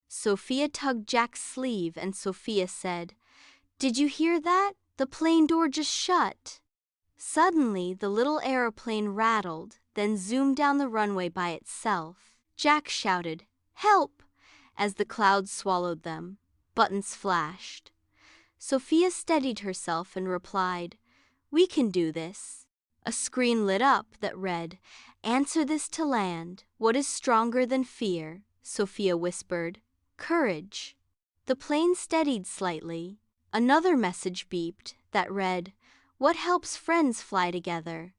Sofia tugged Jack's sleeve and Sofia said, "Did you hear that? The plane door just shut." Suddenly, the little aeroplane rattled, then zoomed down the runway by itself. Jack shouted, "Help!" as the clouds swallowed them. Buttons flashed. Sofia steadied herself and replied, "We can do this." A screen lit up that read, "Answer this to land. What is stronger than fear?" Sofia whispered, "Courage." The plane steadied slightly. Another message beeped that read, "What helps friends fly together?"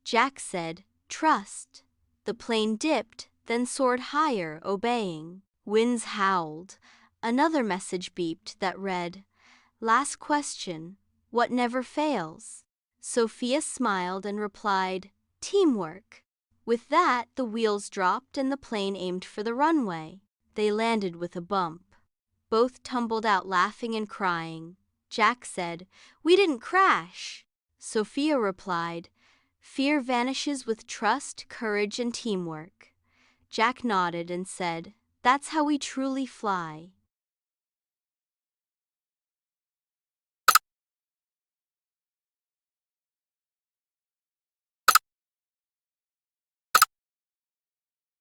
Jack said, "Trust." The plane dipped, then soared higher, obeying. Winds howled. Another message beeped that read, "Last question, what never fails?" Sofia smiled and replied, "Teamwork." With that, the wheels dropped and the plane aimed for the runway. They landed with a bump. Both tumbled out laughing and crying. Jack said, "We didn't crash." Sofia replied, "Fear vanishes with trust, courage, and teamwork." Jack nodded and said, "That's how we truly fly."